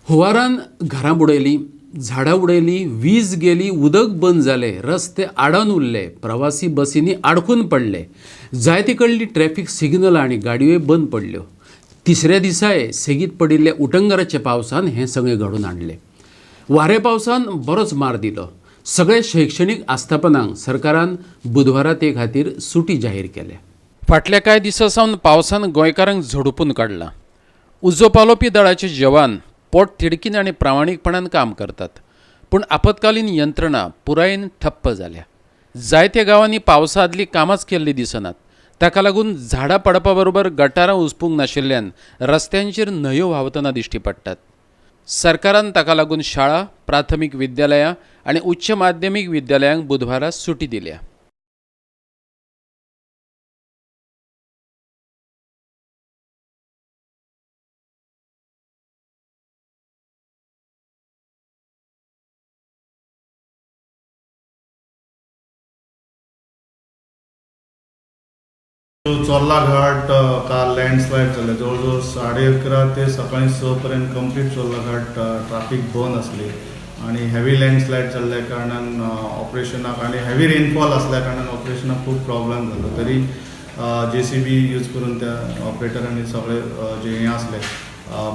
हुंवारान घरां बुडयलीं, झाडां उडयलीं, वीज गेली, उदक बंद जालें, रस्ते आडून उरले, प्रवासी बसींनी आडकून पडले, जायते कडली ट्रॅफिक सिग्नलां आनी गाडयोय बंद पडल्यो. तिसऱ्या दिसाय सेगीत पडिल्ल्या उटंगराच्या पावसान हें सगळें घडोवन हाडलें. वारे पावसान बरोच मार दिलो. सगळे शैक्षणीक आस्थापनांक सरकारान बुधवारा ते खातीर सुटी जाहीर केल्या. फाटल्या कांय दिसां सावन पावसान गोंयकारांक झोडपून काडला. उजो पालोवपी दळाचे जवान पोट तिडकीन आनी प्रामाणीकपणान काम करतात, पूण आपतकालीन यंत्रणा पुरायेन ठप्प जाल्या. जायत्या गांवांनी पावसा आदली कामांच केल्ली दिसनात. ताका लागून झाडां पडपा बरोबर गटारां उजपूंक नाशिल्ल्यान रस्त्यांचेर न्हंयो व्हांवतना दिश्टी पडटात. सरकारान ताका लागून शाळा, प्राथमीक विद्यालयां आनी उच्च माध्यमीक विद्यालयांक बुधवारा सुटी दिल्या. चोर्ला घाट का लँडस्लाईड झाले. जवळजवळ 11:30 ते सकाळी 6 पर्यंत कंप्लीट चोर्ला घाट ट्राफिक बंद असली आणि हेवी लँडस्लाईड जाल्ल्या कारणान ऑपरेशनाक आणि हेवी रेनफॉल असल्या कारणान ऑपरेशनाक खूप प्रॉब्लेम जालो. तरी JCB यूज करून त्या ऑपरेटरांनी सगळे जे हे असले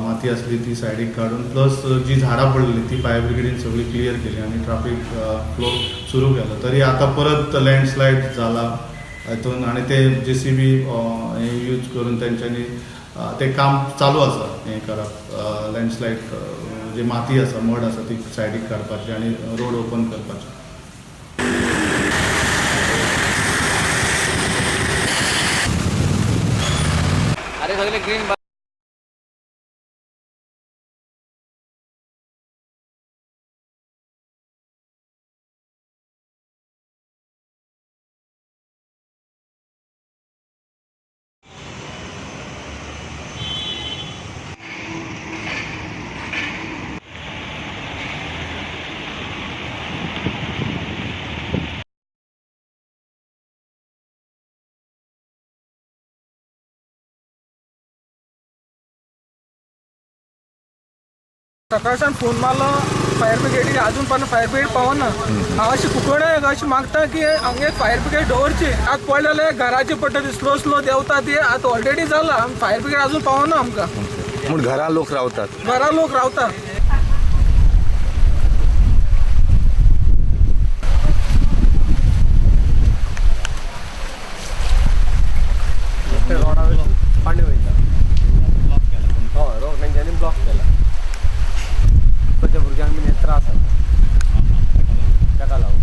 माती असली ती सायडीक काढून प्लस जी झाडां पडलेली ती फायर ब्रिगेडीन सगळी क्लियर केली आणि ट्राफिक फ्लो सुरू केलो. तरी आता परत लँडस्लाईड जाला हातून आणि ते JCB यूज करून त्यांच्यानी ते काम चालू आसा हें करप. लँडस्लाईड जी माती आसा मड आसा ती सायडीक काडपाची आणि रोड ओपन करपाचे. अरे सगळे ग्रीन सकाळच्यान फोन मारलो फायर ब्रिगेडीक, अजून पण फायर ब्रिगेड पावना. हांव अशी फुकट अशी मागता की हांगा फायर ब्रिगेड दवरची. आतां पडलेले घराचे पडटा ती स्लो देंवता ती आतां ऑलरेडी जाला. फायर ब्रिगेड अजून पावना आमकां. म्हूण घरा लोक रावतात. घरा लोक रावता. पाणी वयता. हय रोड तेंच्यांनी ब्लॉक केला. त्या भुरग्यांक बीन हे त्रास जाता ताका लागून.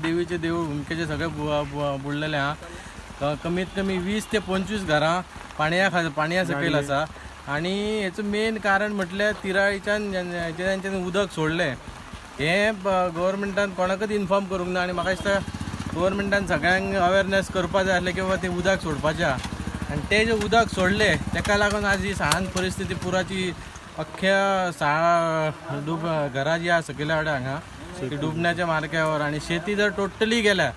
देवीचे देऊळ हुमकेचे सगळे बुडलेले हा. कमीत कमी 20 ते 25 घरां पाणया सकयल आसा. आणि हेचं मेन कारण म्हटल्यार तिराळीच्यान जेन्ना उदक सोडलें हें गव्हर्मेंटान कोणाकच इन्फॉर्म करूंक ना. आनी म्हाका दिसता गव्हर्मेंटान सगळ्यांक अवेरनेस करपा जाय आसलें की बाबा तें उदक सोडपाचें आहा. आनी तें जें उदक सोडलें तेका लागून आज ही सहान परिस्थिती पुराची अख्ख्या घरां जी आसा सकयल्या वाड्यार हांगा ती डुबण्याच्या मार्गावर. आणि शेती जर टोटली गेल्या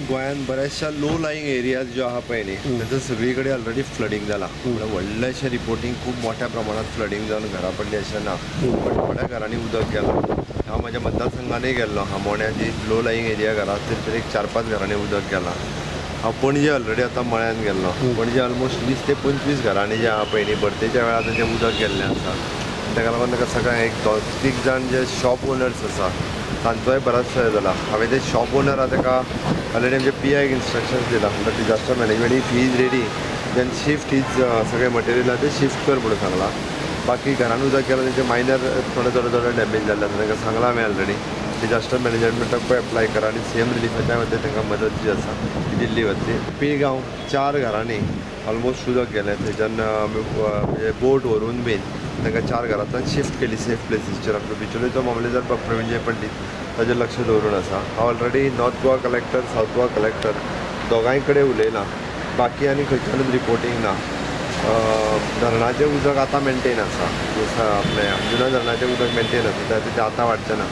गोंयान बऱ्याचशा लो लाईंग एरियाज ज्यो आहा पळय न्ही ताचो सगळी कडेन ऑलरेडी फ्लडींग जाला म्हणजे व्हडलेशें रिपोर्टींग खूब मोठ्या प्रमाणात फ्लडींग जावन घरा पडली अशें ना बट थोड्या घरांनी उदक गेलां हांव म्हाज्या मतदारसंघानय गेल्लो आमोण्या जी लो लाईंग एरिया घरां तर एक 4-5 घरांनी उदक गेलां हांव पणजे ऑलरेडी आतां मळ्यान गेल्लो पणजे ऑलमोस्ट 20 ते 25 घरांनी जे आहा पळय न्ही भरतेच्या वेळार तें उदक गेल्लें आसा ताका लागून ताका सगळ्यांक एक 2-3 जाण जे शॉप ओनर्स आसा तांचोय बराच फायदो जाला हांवें ते शॉप ओनर आहा ताका ऑलरेडी आमचे PIक इन्स्ट्रक्शन्स दिला म्हणल्यार disaster management if he is ready then shift his सगळे मटेरियल आहा ते शिफ्ट कर म्हणून सांगलां बाकी घरान उदक गेलां तेंचे मायनर थोडे डॅमेज जाल्ले आसा तांकां सांगलां हांवें ऑलरेडी डिजास्टर मॅनेजमेंटाक पळय अप्लाय करा आनी CM रिलीफाच्या खातीर तांकां मदत जी आसा ती दिल्ली वतली पिळगांव 4 घरांनी ऑलमोस्ट उदक गेलें थंयच्यान म्हणजे बोट व्हरून बीन तांकां 4 घरांतल्यान शिफ्ट केली सेफ प्लेसीसचेर आमचो बिचोलेचो मामलेदार प्रवीणजय पंडीत ताजेर लक्ष दवरून आसा हांव already north Goa collector south Goa collector दोगांय कडेन उलयलां बाकी आनी खंयच्यानूच रिपोर्टींग ना धरणाचें उदक आतां मेनटेन आसा आपलें अंजुना धरणाचें उदक मेनटेन आसा त्या खातीर आतां वाडचें ना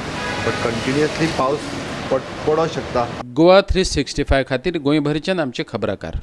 बट कंटिन्युअसली पावस पडोंक शकता गोवा 365 खातीर गोंयभरच्यान आमचे खबराकार